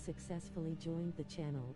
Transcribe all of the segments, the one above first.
successfully joined the channel.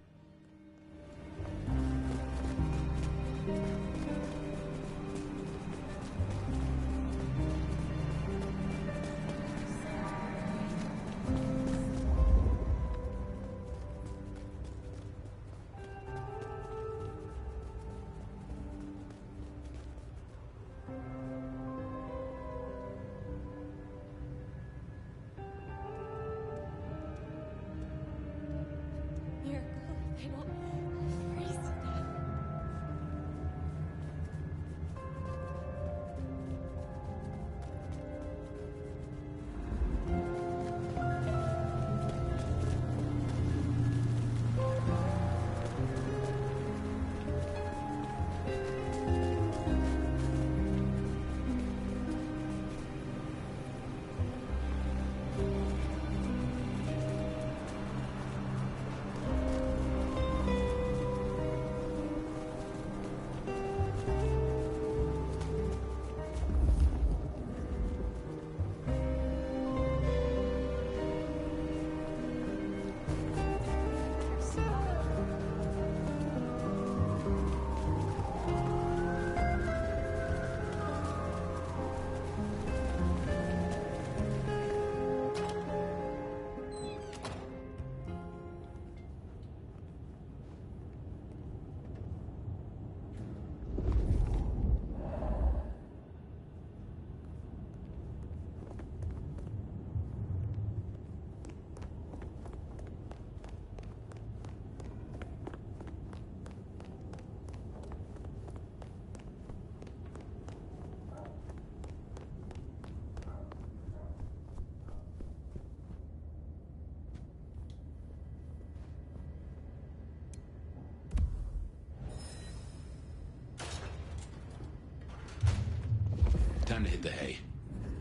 Time to hit the hay.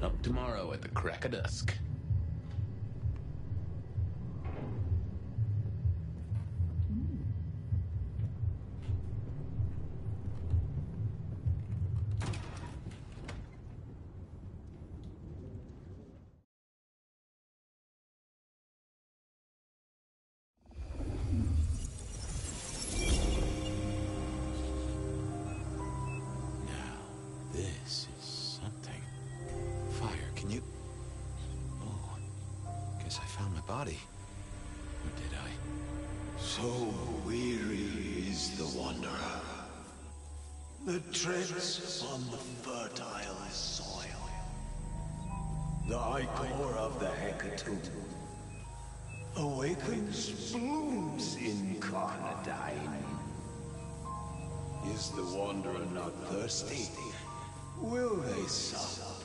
Up tomorrow at the crack of dusk. Body. Or did I? So weary is the wanderer that treads on the fertile soil. The ichor of the hecatomb awakens blooms incarnadine. Is the wanderer not thirsty? Will they sup?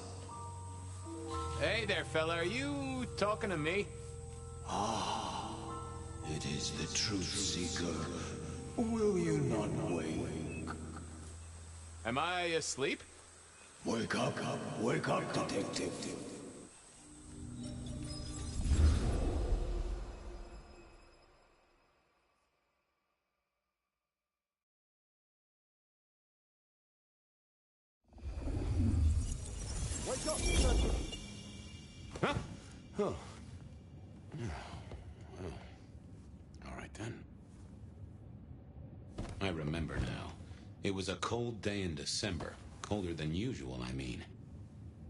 Hey there, fella. Are you talking to me? Ah, it is the truth seeker. Will you not wake? Am I asleep? Wake up, detective. Wake up, detective. Huh? Oh. Well, all right then. I remember now. It was a cold day in December. Colder than usual, I mean.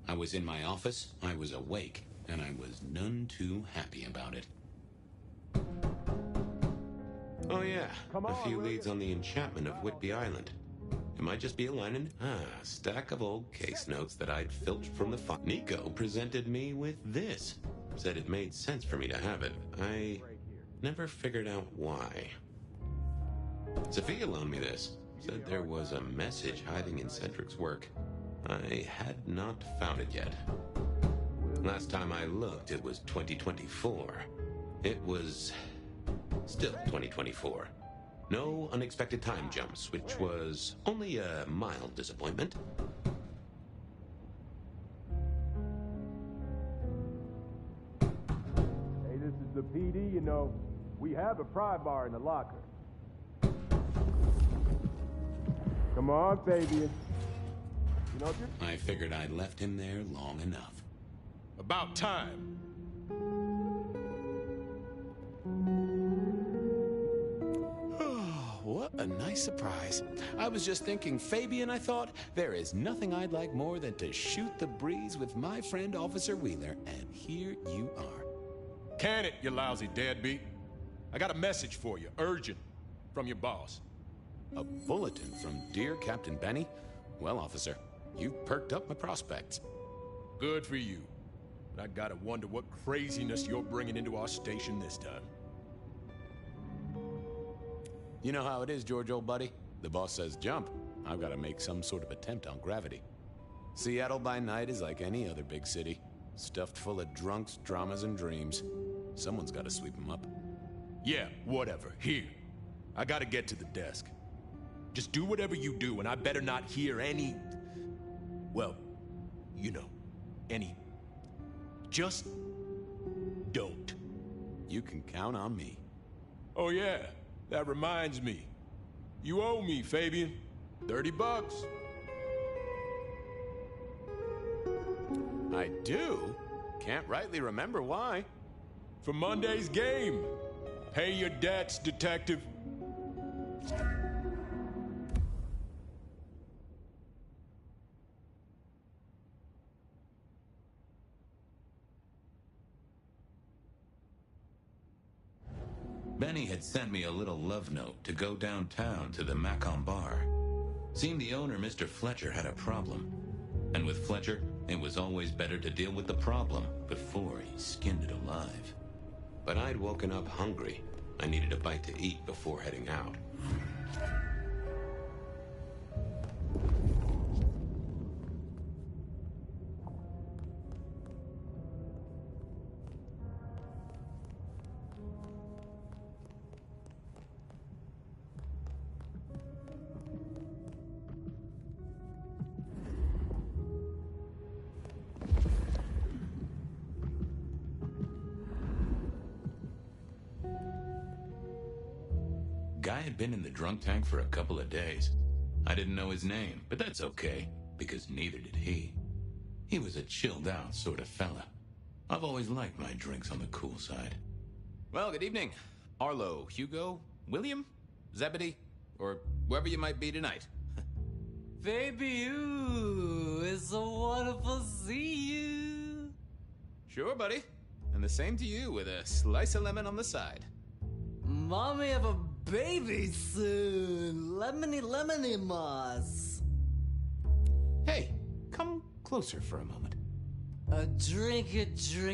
I was in my office, I was awake, and I was none too happy about it. Oh yeah, a few leads on the enchantment of Whitby Island. It might just be a line a stack of old case notes that I'd filched from the file. Nico presented me with this. Said it made sense for me to have it. I never figured out why. Sophia loaned me this. Said there was a message hiding in Cedric's work. I had not found it yet. Last time I looked, it was 2024. It was still 2024. No unexpected time jumps, which was only a mild disappointment. Hey, this is the PD, you know. We have a pry bar in the locker. Come on, Fabian. You know, I figured I'd left him there long enough. About time. A nice surprise. I was just thinking, Fabian, I thought, there is nothing I'd like more than to shoot the breeze with my friend Officer Wheeler, and here you are. Can it, you lousy deadbeat? I got a message for you, urgent, from your boss. A bulletin from dear Captain Benny? Well, officer, you've perked up my prospects. Good for you. But I gotta wonder what craziness you're bringing into our station this time. You know how it is, George, old buddy. The boss says jump. I've got to make some sort of attempt on gravity. Seattle by night is like any other big city. Stuffed full of drunks, dramas, and dreams. Someone's got to sweep them up. Yeah, whatever. Here. I gotta get to the desk. Just do whatever you do, and I better not hear any... Well, you know, any... Just don't. You can count on me. Oh yeah, that reminds me. You owe me, Fabian. $30. I do? Can't rightly remember why. For Monday's game. Pay your debts, detective. Benny had sent me a little love note to go downtown to the Macon bar. Seemed the owner, Mr. Fletcher, had a problem. And with Fletcher, it was always better to deal with the problem before he skinned it alive. But I'd woken up hungry. I needed a bite to eat before heading out. Guy had been in the drunk tank for a couple of days. I didn't know his name, but that's okay, because neither did he. He was a chilled-out sort of fella. I've always liked my drinks on the cool side. Well, good evening. Arlo, Hugo, William, Zebedee, or whoever you might be tonight. Baby, you, it's so wonderful to see you. Sure, buddy. And the same to you, with a slice of lemon on the side. Mommy have a baby soon. Lemony moss. Hey, come closer for a moment. Drink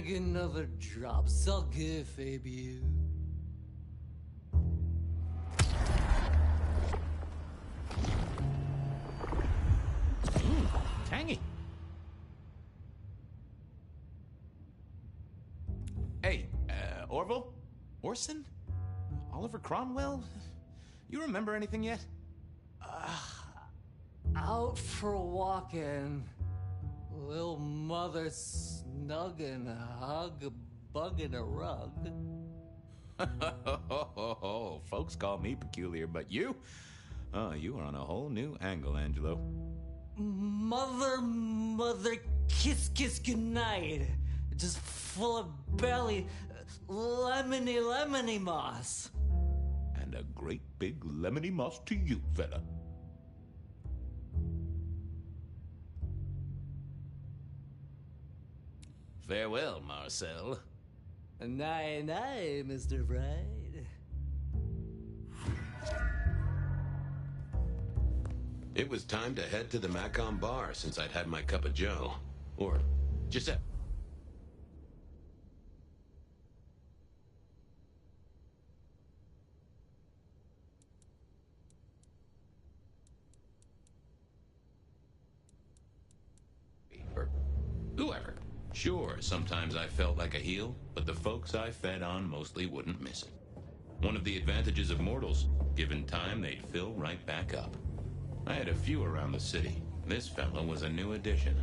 another drop. So good, baby. Tangy. Hey, Orville? Orson? Oliver Cromwell? You remember anything yet? Out for walking. Little mother snugging, hug a bug in a rug. Folks call me peculiar, but you? Oh, you are on a whole new angle, Angelo. Mother, kiss goodnight. Just full of belly, lemony moss. And a great big lemony moss to you, fella. Farewell, Marcel. Night, Mr. Bride. It was time to head to the Macon bar since I'd had my cup of joe. Or Giuseppe. Or whoever. Sure, sometimes I felt like a heel, but the folks I fed on mostly wouldn't miss it. One of the advantages of mortals, given time, they'd fill right back up. I had a few around the city. This fellow was a new addition.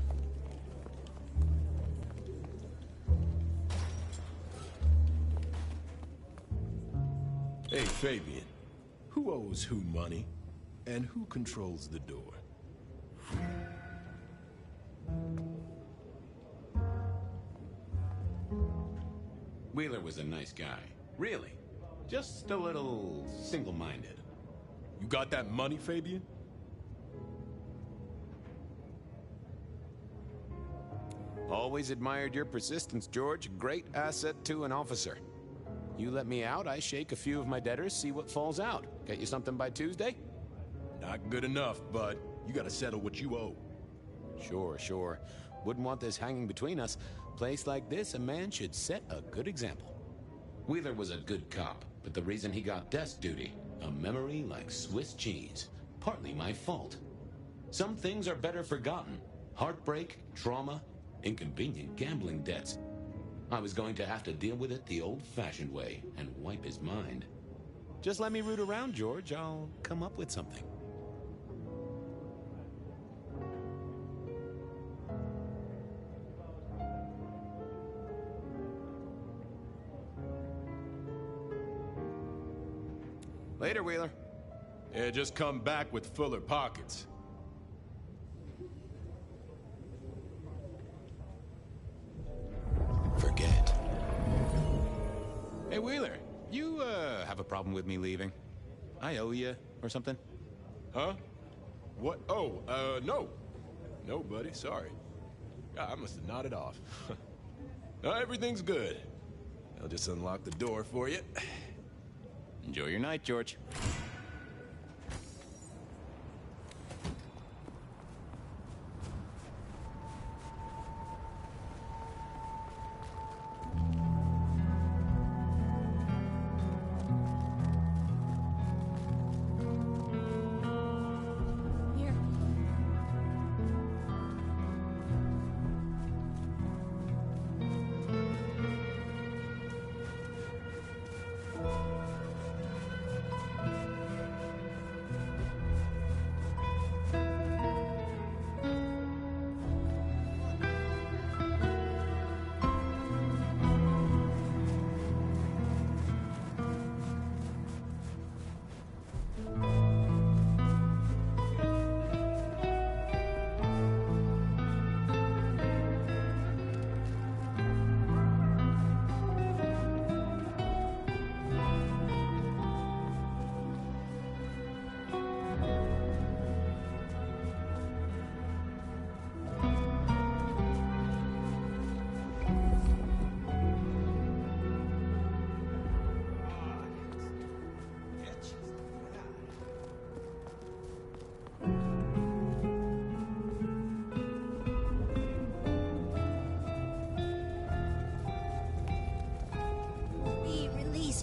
Hey, Fabian. Who owes who money? And who controls the door? Wheeler was a nice guy. Really. Just a little single-minded. You got that money, Fabian? Always admired your persistence, George. Great asset to an officer. You let me out, I shake a few of my debtors, see what falls out. Get you something by Tuesday? Not good enough, bud. You gotta settle what you owe. Sure. Wouldn't want this hanging between us. Place like this, a man should set a good example. Wheeler was a good cop, but the reason he got desk duty, a memory like Swiss cheese. Partly my fault. Some things are better forgotten. Heartbreak, trauma, inconvenient gambling debts. I was going to have to deal with it the old-fashioned way and wipe his mind. Just let me root around, George. I'll come up with something. Later, Wheeler. Yeah, just come back with fuller pockets. Forget. Hey, Wheeler, you, have a problem with me leaving? I owe you, or something? Huh? What? Oh, no. No, buddy, sorry. I must have nodded off. No, everything's good. I'll just unlock the door for you. Enjoy your night, George.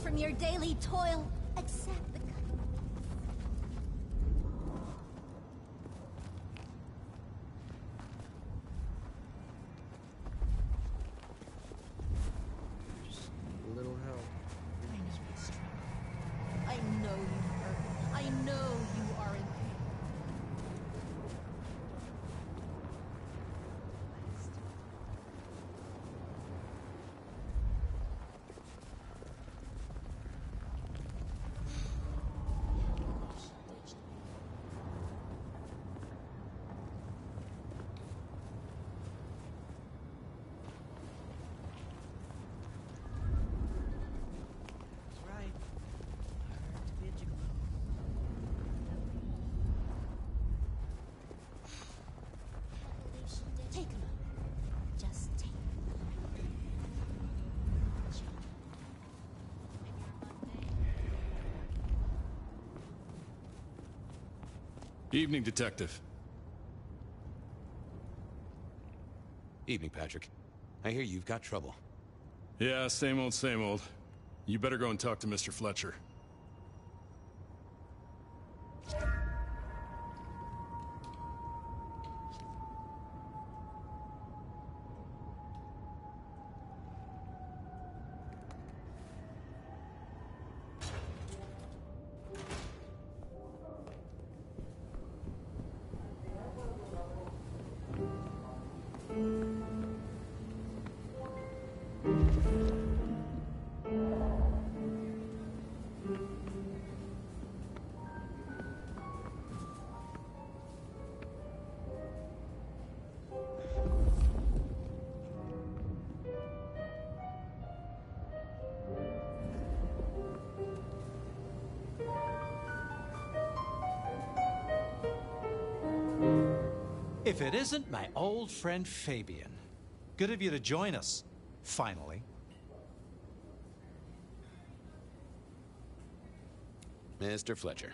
From your daily toil, accept the Just need a little help. I know you're strong. I know you hurt. I know you are in pain. Take a moment. Just take Evening, Detective. Evening, Patrick. I hear you've got trouble. Yeah, same old, same old. You better go and talk to Mr. Fletcher. If it isn't my old friend Fabian. Good of you to join us, finally. Mr. Fletcher,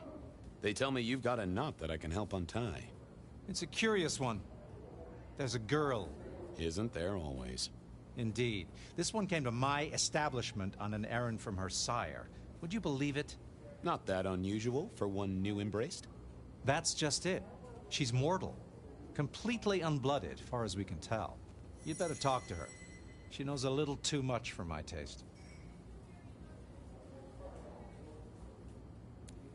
they tell me you've got a knot that I can help untie. It's a curious one. There's a girl. Isn't there always? Indeed. This one came to my establishment on an errand from her sire. Would you believe it? Not that unusual for one new embraced. That's just it. She's mortal. Completely unblooded, far as we can tell. You'd better talk to her. She knows a little too much for my taste.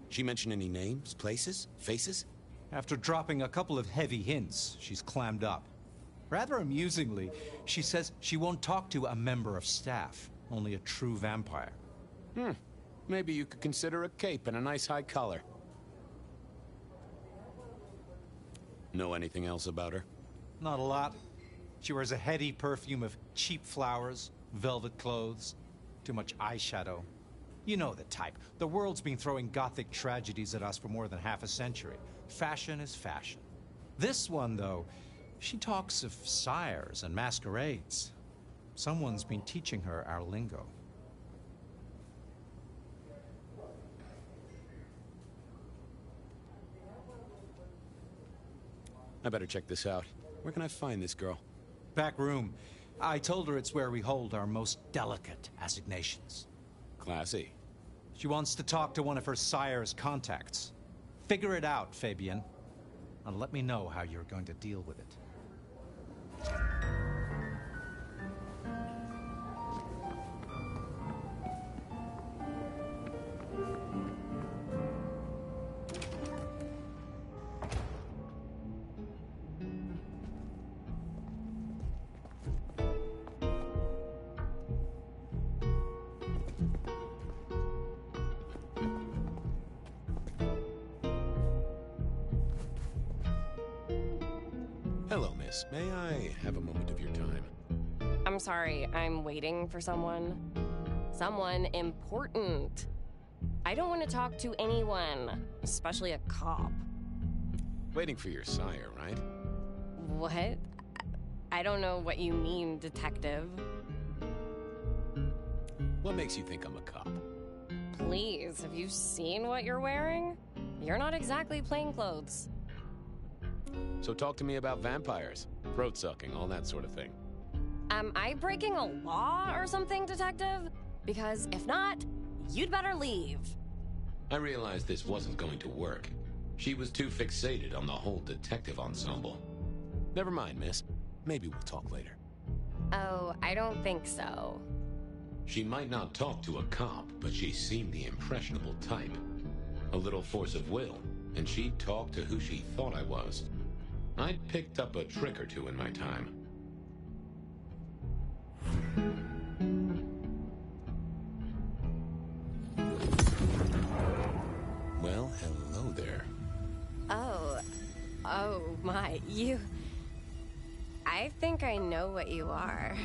She mention any names, places, faces? After dropping a couple of heavy hints, she's clammed up. Rather amusingly, she says she won't talk to a member of staff, only a true vampire. Maybe you could consider a cape and a nice high collar. Know anything else about her? Not a lot. She wears a heady perfume of cheap flowers, velvet clothes, too much eyeshadow. You know the type. The world's been throwing gothic tragedies at us for more than half a century. Fashion is fashion. This one, though, she talks of sires and masquerades. Someone's been teaching her our lingo. I better check this out. Where can I find this girl? Back room. I told her it's where we hold our most delicate assignations. Classy. She wants to talk to one of her sire's contacts. Figure it out, Fabian. And let me know how you're going to deal with it. Hello, miss. May I have a moment of your time? I'm sorry, I'm waiting for someone. Someone important. I don't want to talk to anyone, especially a cop. Waiting for your sire, right? What? I don't know what you mean, detective. What makes you think I'm a cop? Please, have you seen what you're wearing? You're not exactly plainclothes. So talk to me about vampires, throat sucking, all that sort of thing. Am I breaking a law or something, detective? Because if not, you'd better leave. I realized this wasn't going to work. She was too fixated on the whole detective ensemble. Never mind, miss. Maybe we'll talk later. Oh, I don't think so. She might not talk to a cop, but she seemed the impressionable type. A little force of will, and she'd talk to who she thought I was. I'd picked up a trick or two in my time. Well, hello there. Oh my, you... I think I know what you are.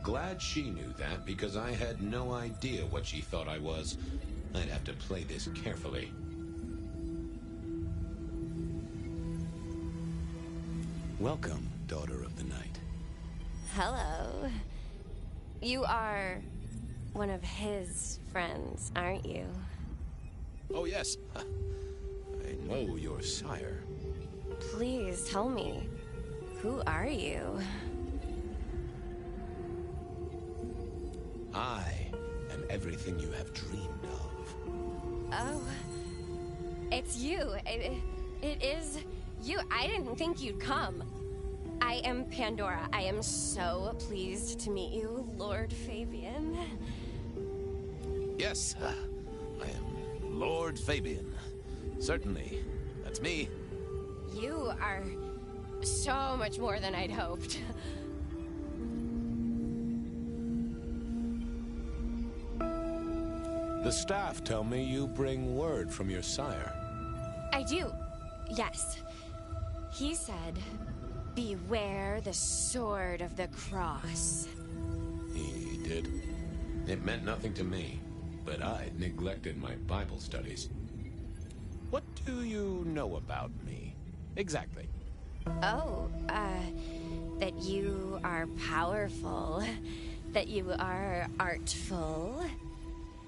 Glad she knew that, because I had no idea what she thought I was. I'd have to play this carefully. Welcome, daughter of the night. Hello. You are one of his friends, aren't you? Oh, yes. I know your sire. Please tell me, who are you? I am everything you have dreamed of. Oh, it's you. It is you. I didn't think you'd come. I am Pandora. I am so pleased to meet you, Lord Fabian. Yes, I am Lord Fabian. Certainly, that's me. You are so much more than I'd hoped. The staff tell me you bring word from your sire. I do, yes. He said, beware the sword of the cross. He did? It meant nothing to me, but I'd neglected my Bible studies. What do you know about me? Exactly. Oh, that you are powerful, that you are artful,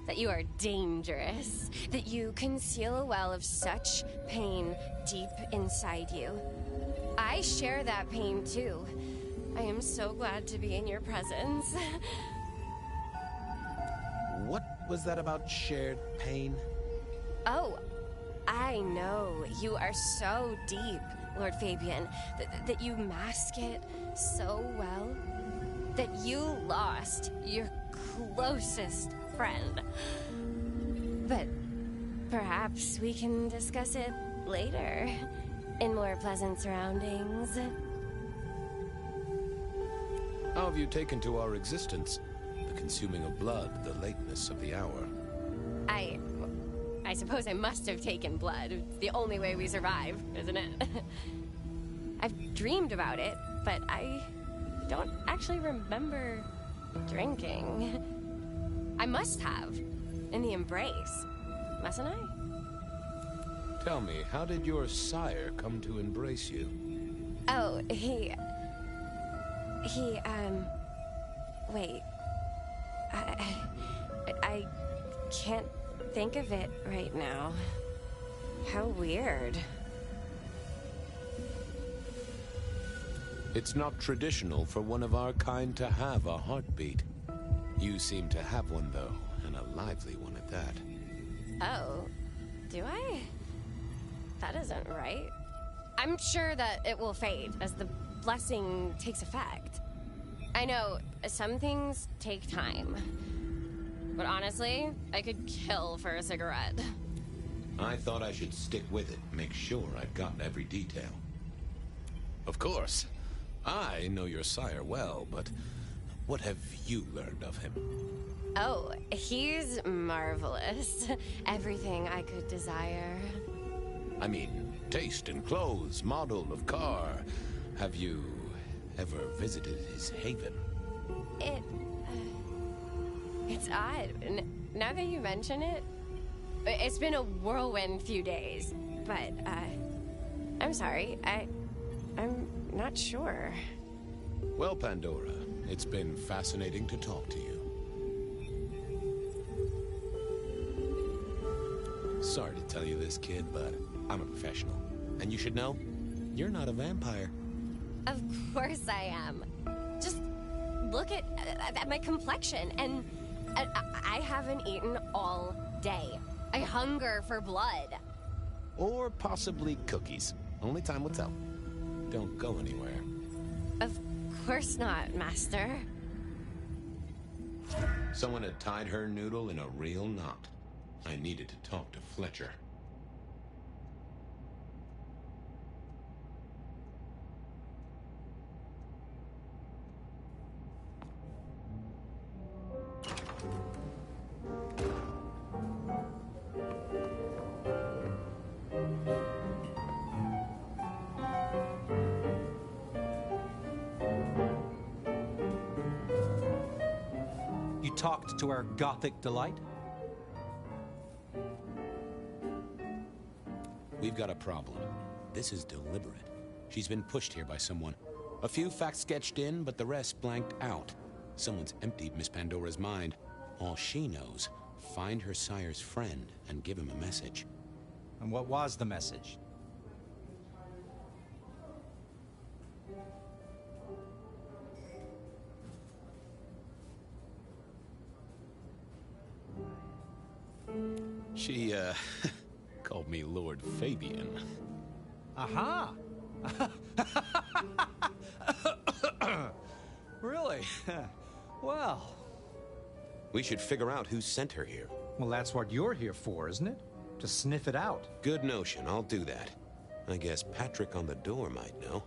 that you are dangerous, that you conceal a well of such pain deep inside you. I share that pain too. I am so glad to be in your presence. What was that about shared pain? Oh, I know. You are so deep, Lord Fabian, that you mask it so well. That you lost your closest friend. But perhaps we can discuss it later, in more pleasant surroundings. How have you taken to our existence? The consuming of blood, the lateness of the hour. I suppose I must have taken blood. It's the only way we survive, isn't it? I've dreamed about it, but I don't actually remember drinking. I must have. In the embrace. Mustn't I? Tell me, how did your sire come to embrace you? Oh, wait. I can't think of it right now. How weird. It's not traditional for one of our kind to have a heartbeat. You seem to have one, though, and a lively one at that. Oh, do I? That isn't right. I'm sure that it will fade as the blessing takes effect. I know, some things take time. But honestly, I could kill for a cigarette. I thought I should stick with it, make sure I'd gotten every detail. Of course. I know your sire well, but what have you learned of him? Oh, he's marvelous. Everything I could desire. I mean, taste in clothes, model of car. Have you ever visited his haven? It's odd. Now that you mention it, it's been a whirlwind few days. But, I'm sorry. I'm not sure. Well, Pandora, it's been fascinating to talk to you. Sorry to tell you this, kid, but I'm a professional. And you should know, you're not a vampire. Of course I am. Just look at my complexion, and I haven't eaten all day. I hunger for blood. Or possibly cookies. Only time will tell. Don't go anywhere. Of course not, Master. Someone had tied her noodle in a real knot. I needed to talk to Fletcher. You talked to our Gothic delight? We've got a problem. This is deliberate. She's been pushed here by someone. A few facts sketched in, but the rest blanked out. Someone's emptied Miss Pandora's mind. All she knows, find her sire's friend and give him a message. And what was the message? She, called me Lord Fabian. Aha! Really? Well... We should figure out who sent her here. Well, that's what you're here for, isn't it? To sniff it out. Good notion, I'll do that. I guess Patrick on the door might know.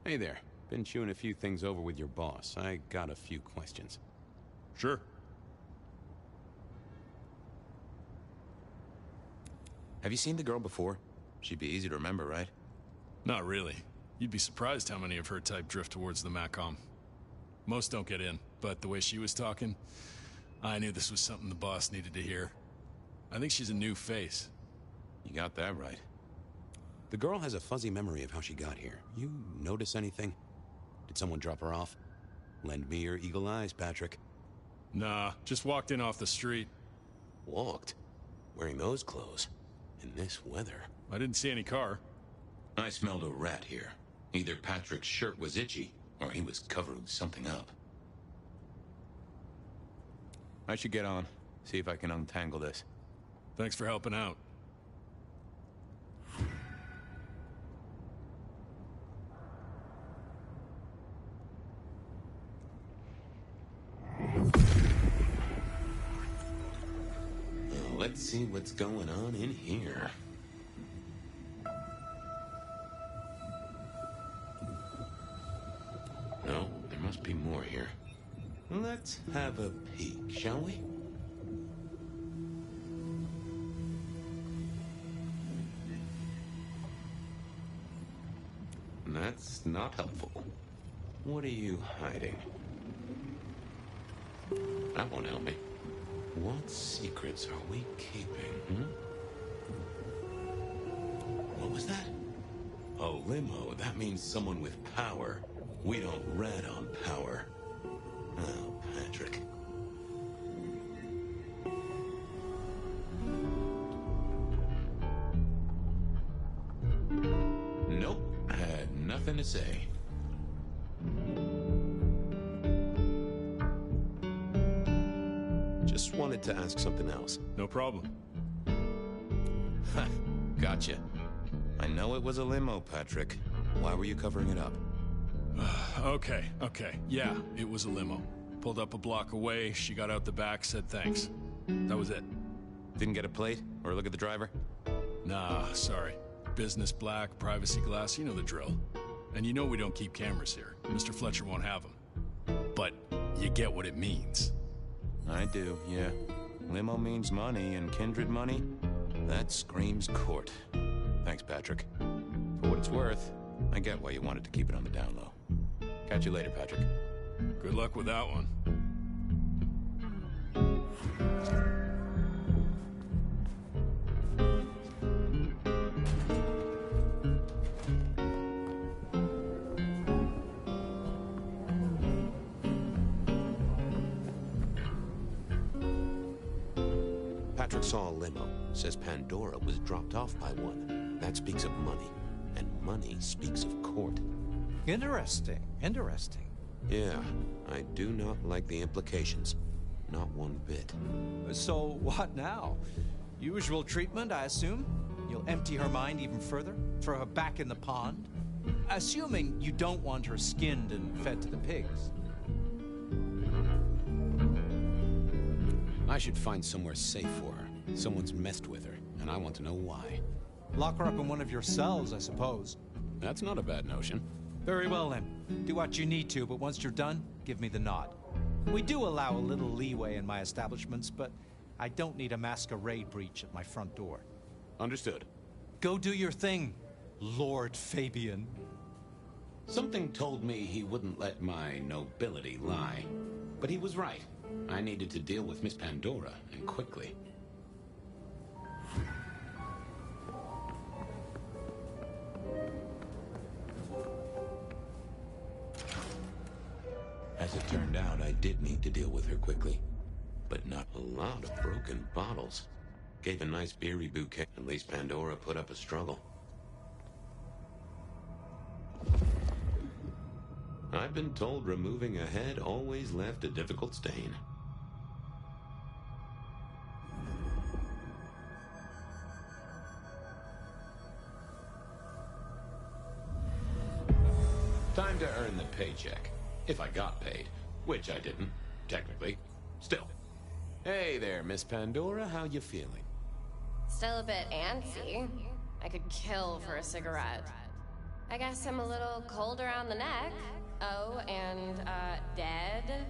Hey there. Been chewing a few things over with your boss. I got a few questions. Sure. Have you seen the girl before? She'd be easy to remember, right? Not really. You'd be surprised how many of her type drift towards the Macom. Most don't get in, but the way she was talking, I knew this was something the boss needed to hear. I think she's a new face. You got that right. The girl has a fuzzy memory of how she got here. You notice anything? Did someone drop her off? Lend me your eagle eyes, Patrick. Nah, just walked in off the street. Walked? Wearing those clothes? In this weather? I didn't see any car. I smelled a rat here. Either Patrick's shirt was itchy, or he was covering something up. I should get on. See if I can untangle this. Thanks for helping out. Let's see what's going on in here. No, there must be more here. Let's have a peek, shall we? That's not helpful. What are you hiding? That won't help me. What secrets are we keeping, What was that? A limo. That means someone with power. We don't rat on power. Oh, Patrick. Nope. Had nothing to say. Just wanted to ask something else. No problem. Ha, gotcha. I know it was a limo, Patrick. Why were you covering it up? Okay. Yeah, it was a limo. Pulled up a block away, she got out the back, said thanks. That was it. Didn't get a plate or look at the driver? Nah, sorry. Business black, privacy glass, you know the drill. And you know we don't keep cameras here. Mr. Fletcher won't have them. But you get what it means. I do, yeah. Limo means money, and kindred money? That screams court. Thanks, Patrick. For what it's worth, I get why you wanted to keep it on the down low. Catch you later, Patrick. Good luck with that one. Patrick saw a limo. Says Pandora was dropped off by one. That speaks of money. And money speaks of court. Interesting. Yeah, I do not like the implications. Not one bit. So what now? Usual treatment, I assume? You'll empty her mind even further? Throw her back in the pond? Assuming you don't want her skinned and fed to the pigs. I should find somewhere safe for her. Someone's messed with her, and I want to know why. Lock her up in one of your cells, I suppose. That's not a bad notion. Very well, then. Do what you need to, but once you're done, give me the nod. We do allow a little leeway in my establishments, but I don't need a masquerade breach at my front door. Understood. Go do your thing, Lord Fabian. Something told me he wouldn't let my nobility lie. But he was right. I needed to deal with Miss Pandora, and quickly. As it turned out, I did need to deal with her quickly. But not a lot of broken bottles. Gave a nice beery bouquet. At least Pandora put up a struggle. I've been told removing a head always left a difficult stain. Time to earn the paycheck. If I got paid. Which I didn't, technically. Still. Hey there, Miss Pandora. How you feeling? Still a bit antsy. I could kill for a cigarette. I guess I'm a little cold around the neck. Oh, and, dead?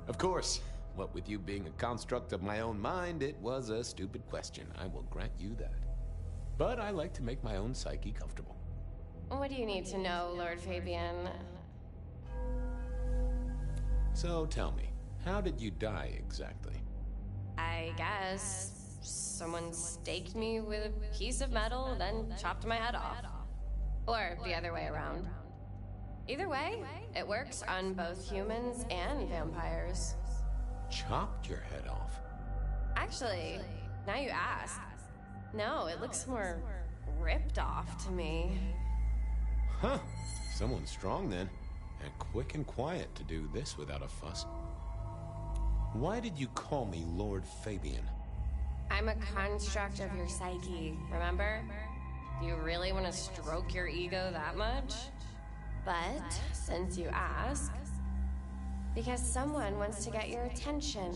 Of course. What with you being a construct of my own mind, it was a stupid question. I will grant you that. But I like to make my own psyche comfortable. What do you need to know, Lord Fabian? So tell me, how did you die exactly? I guess someone staked me with a piece of metal, then chopped my head off. Or the other way around. Either way, it works on both humans and vampires. Chopped your head off? Actually, now you ask. No, it looks more ripped off to me. Huh. Someone strong then. And quick and quiet to do this without a fuss. Why did you call me Lord Fabian? I'm a construct of your psyche, remember? Do you really want to stroke your ego that much? But, since you ask, because someone wants to get your attention,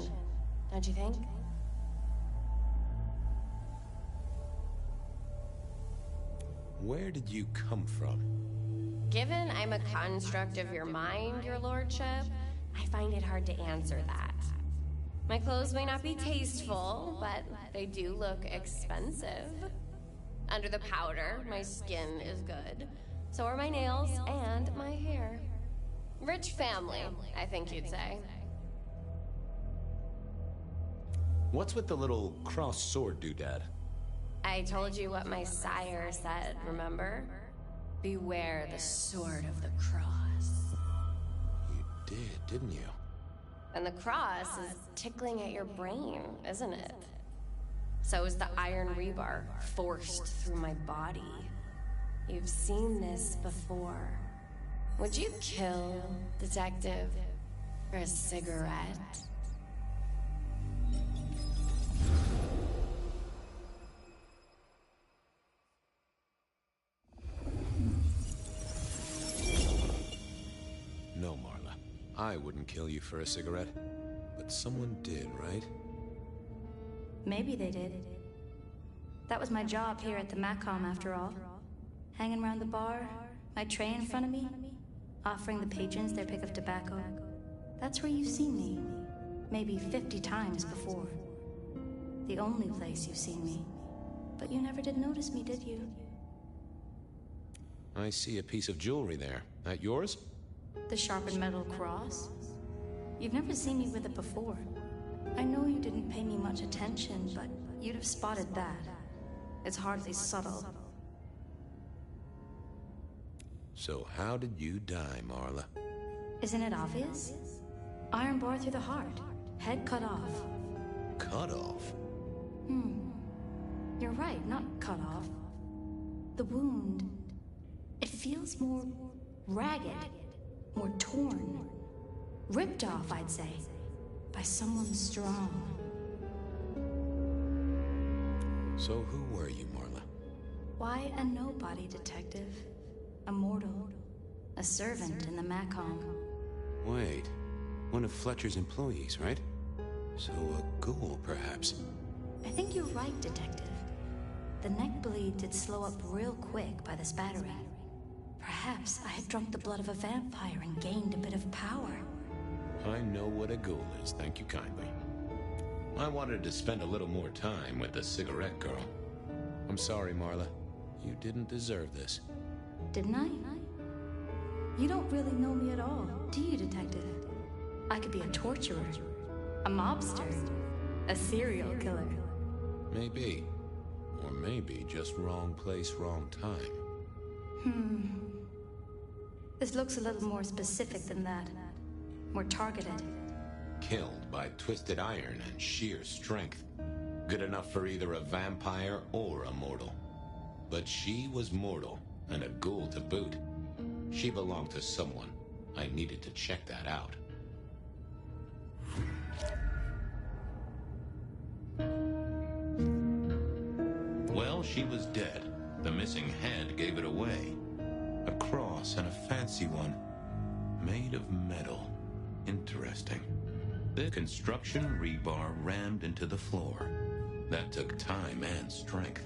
don't you think? Where did you come from? Given I'm a construct of your mind, your lordship, I find it hard to answer that. My clothes may not be tasteful, but they do look expensive. Under the powder, my skin is good. So are my nails and my hair. Rich family, I think you'd say. What's with the little cross sword doodad? I told you what my sire said, remember? Beware the sword of the cross. You did, didn't you? And the cross is tickling at your brain, isn't it? So is the iron rebar forced through my body. You've seen this before. Would you kill, detective, for a cigarette? No, Marla. I wouldn't kill you for a cigarette. But someone did, right? Maybe they did. That was my job here at the Macom, after all. Hanging around the bar, my tray in front of me, offering the patrons their pick of tobacco. That's where you've seen me. Maybe 50 times before. The only place you've seen me. But you never did notice me, did you? I see a piece of jewelry there. That yours? The sharpened metal cross? You've never seen me with it before. I know you didn't pay me much attention, but you'd have spotted that. It's hardly subtle. So how did you die, Marla? Isn't it obvious? Iron bar through the heart. Head cut off. Cut off? You're right, not cut off. The wound... it feels more ragged. More torn. Ripped off, I'd say. By someone strong. So who were you, Marla? Why, a nobody, detective. A mortal. A servant in the Macom. Wait. One of Fletcher's employees, right? So a ghoul, perhaps. I think you're right, detective. The neck bleed did slow up real quick by the spattering. Perhaps I had drunk the blood of a vampire and gained a bit of power. I know what a ghoul is, thank you kindly. I wanted to spend a little more time with the cigarette girl. I'm sorry, Marla. You didn't deserve this. Didn't I? You don't really know me at all, do you, detective? I could be a torturer, a mobster, a serial killer. Maybe. Or maybe just wrong place, wrong time. This looks a little more specific than that. More targeted. Killed by twisted iron and sheer strength. Good enough for either a vampire or a mortal. But she was mortal, and a ghoul to boot. She belonged to someone. I needed to check that out. Well, she was dead. The missing head gave it away. A cross and a fancy one. Made of metal. Interesting. The construction rebar rammed into the floor. That took time and strength.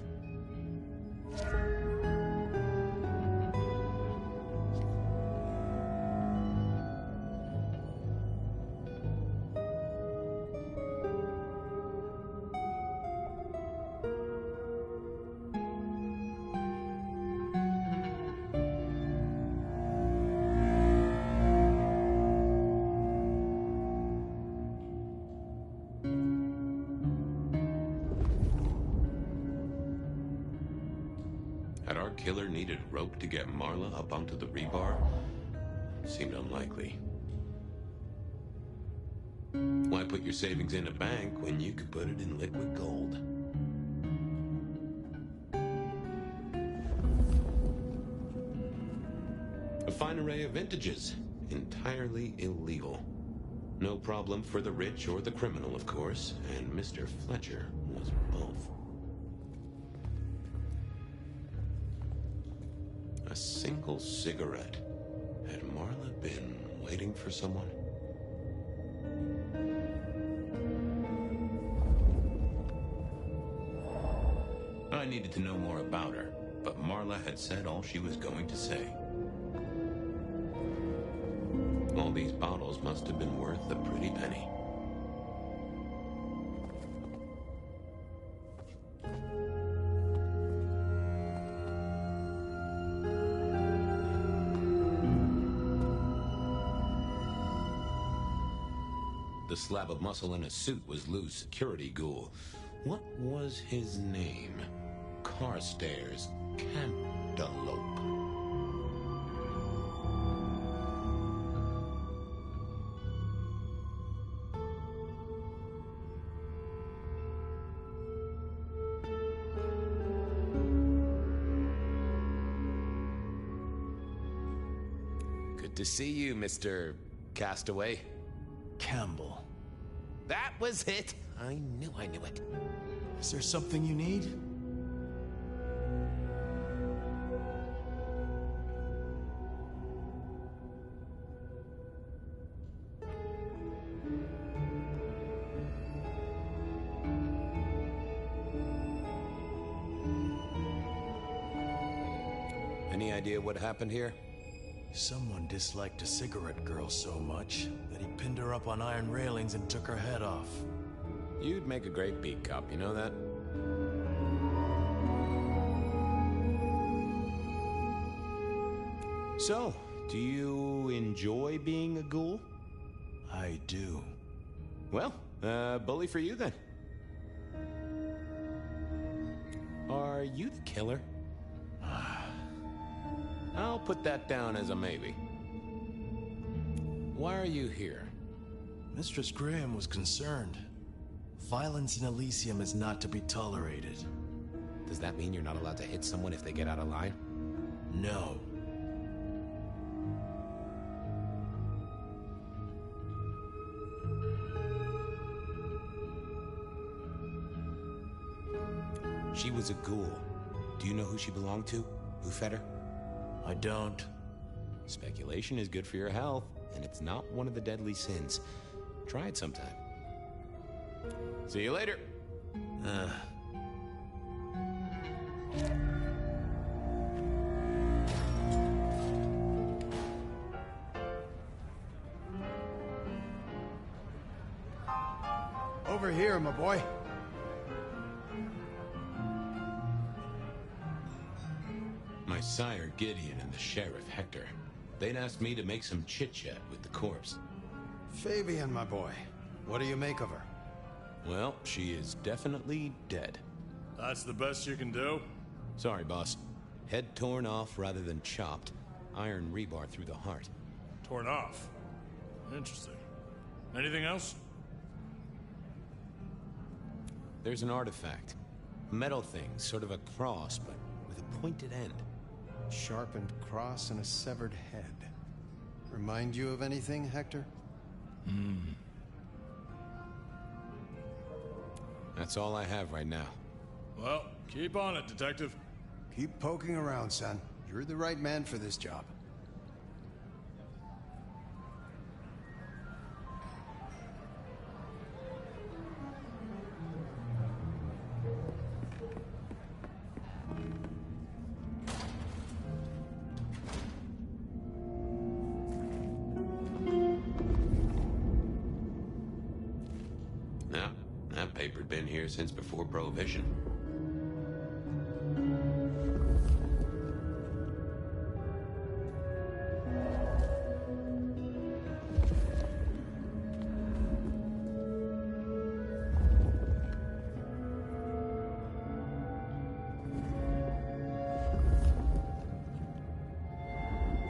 Had our killer needed rope to get Marla up onto the rebar? Seemed unlikely. Why put your savings in a bank when you could put it in liquid gold? A fine array of vintages. Entirely illegal. No problem for the rich or the criminal, of course, and Mr. Fletcher was both. A single cigarette. Had Marla been waiting for someone? I needed to know more about her, but Marla had said all she was going to say. All these bottles must have been worth a pretty penny. The slab of muscle in a suit was Lou's security ghoul. What was his name? Carstairs Cantaloupe. Good to see you, Mr. Castaway. Campbell. That was it! I knew it. Is there something you need? Any idea what happened here? Someone disliked a cigarette girl so much that he pinned her up on iron railings and took her head off. You'd make a great beat cop, you know that? So, do you enjoy being a ghoul? I do. Well, bully for you then. Are you the killer? I'll put that down as a maybe. Why are you here? Mistress Graham was concerned. Violence in Elysium is not to be tolerated. Does that mean you're not allowed to hit someone if they get out of line? No. She was a ghoul. Do you know who she belonged to? Who fed her? I don't. Speculation is good for your health, and it's not one of the deadly sins. Try it sometime. See you later. Over here, my boy. My sire Gideon and the sheriff Hector. They'd asked me to make some chit-chat with the corpse. Fabian, my boy. What do you make of her? Well, she is definitely dead. That's the best you can do? Sorry, boss. Head torn off rather than chopped. Iron rebar through the heart. Torn off? Interesting. Anything else? There's an artifact. Metal thing, sort of a cross, but with a pointed end. Sharpened cross and a severed head. Remind you of anything, Hector? That's all I have right now. Well, keep on it, Detective. Keep poking around, son. You're the right man for this job. That paper'd been here since before Prohibition.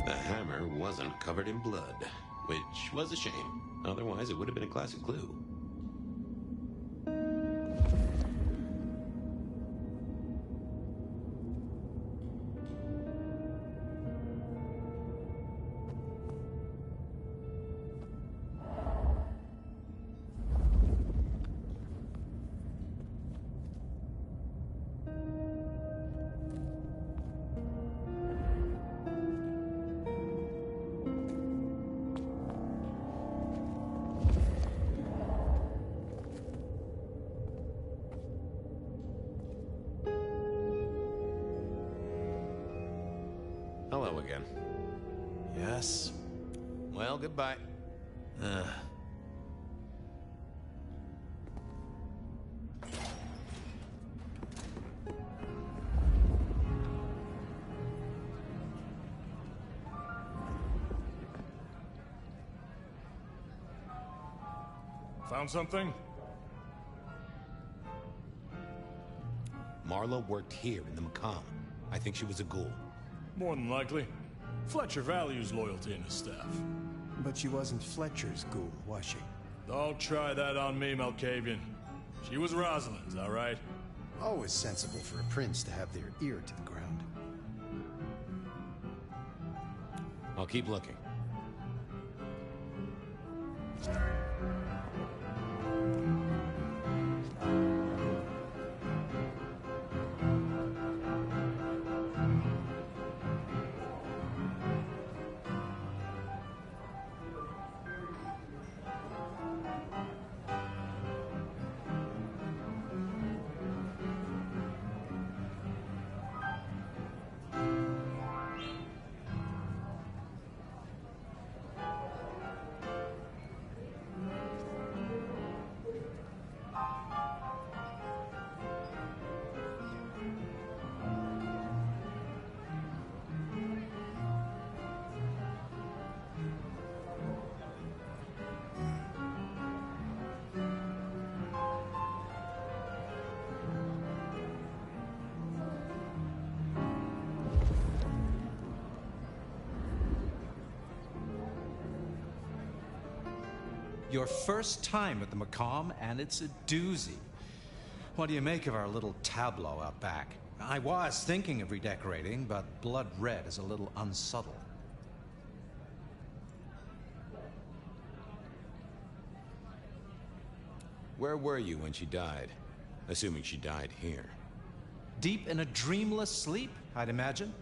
The hammer wasn't covered in blood, which was a shame. Otherwise, it would have been a classic clue. Hello again. Yes? Well, goodbye. Found something? Marla worked here in the Macomb. I think she was a ghoul. More than likely. Fletcher values loyalty in his staff. But she wasn't Fletcher's ghoul, was she? Don't try that on me, Malkavian. She was Rosalind's, all right? Always sensible for a prince to have their ear to the ground. I'll keep looking. Your first time at the Macomb, and it's a doozy. What do you make of our little tableau out back? I was thinking of redecorating, but blood red is a little unsubtle. Where were you when she died? Assuming she died here. Deep in a dreamless sleep, I'd imagine,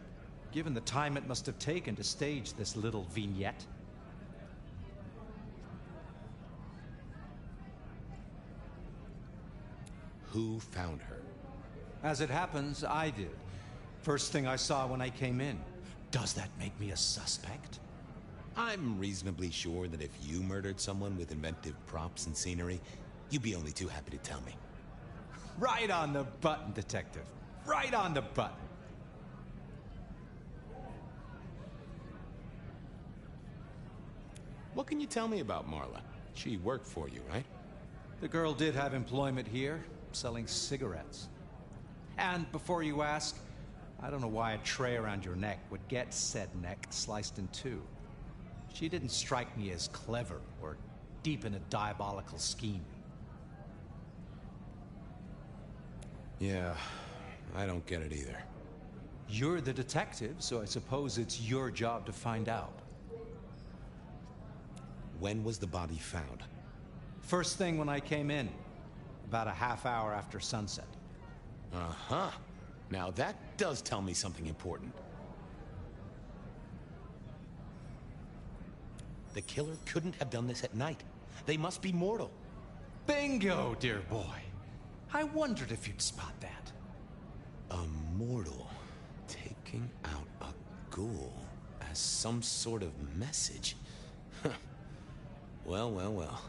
given the time it must have taken to stage this little vignette. Who found her? As it happens, I did. First thing I saw when I came in. Does that make me a suspect? I'm reasonably sure that if you murdered someone with inventive props and scenery, you'd be only too happy to tell me. Right on the button, Detective. Right on the button. What can you tell me about Marla? She worked for you, right? The girl did have employment here, selling cigarettes. And before you ask, I don't know why a tray around your neck would get said neck sliced in two. She didn't strike me as clever or deep in a diabolical scheme. Yeah, I don't get it either. You're the detective, so I suppose it's your job to find out. When was the body found? First thing when I came in, about a half hour after sunset. Uh-huh. Now that does tell me something important. The killer couldn't have done this at night. They must be mortal. Bingo, dear boy. I wondered if you'd spot that. A mortal taking out a ghoul as some sort of message. Huh. Well, well, well.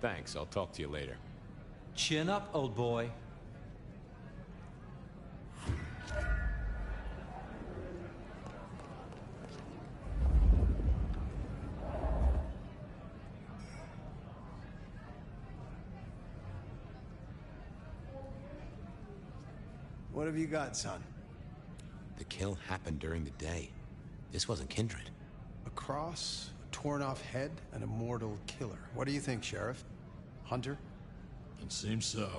Thanks, I'll talk to you later. Chin up, old boy. What have you got, son? The kill happened during the day. This wasn't Kindred. A cross, a torn-off head, and a mortal killer. What do you think, Sheriff? Hunter? It seems so.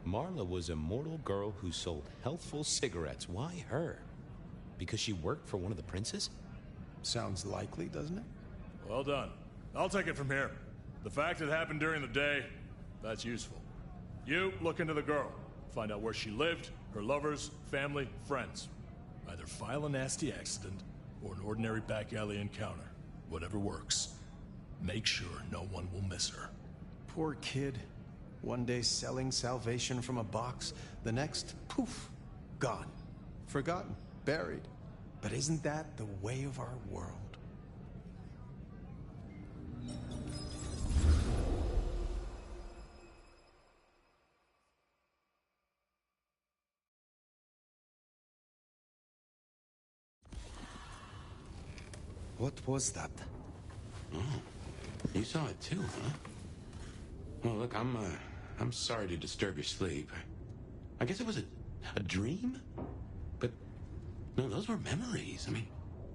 Marla was a mortal girl who sold healthful cigarettes. Why her? Because she worked for one of the princes? Sounds likely, doesn't it? Well done. I'll take it from here. The fact it happened during the day, that's useful. You look into the girl. Find out where she lived, her lovers, family, friends. Either file a nasty accident or an ordinary back alley encounter. Whatever works. Make sure no one will miss her. Poor kid. One day selling salvation from a box, the next, poof, gone. Forgotten, buried. But isn't that the way of our world? What was that? Oh, you saw it too, huh? Well, look, I'm sorry to disturb your sleep. I guess it was a dream? But, no, those were memories. I mean,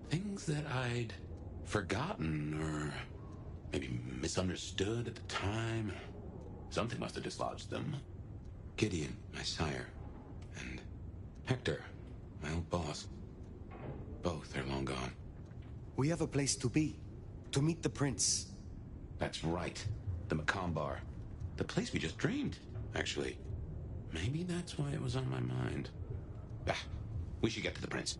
things that I'd forgotten or maybe misunderstood at the time. Something must have dislodged them. Gideon, my sire, and Hector, my old boss. Both are long gone. We have a place to be. To meet the prince. That's right. The Macomb. The place we just dreamed, actually. Maybe that's why it was on my mind. Ah, we should get to the prince.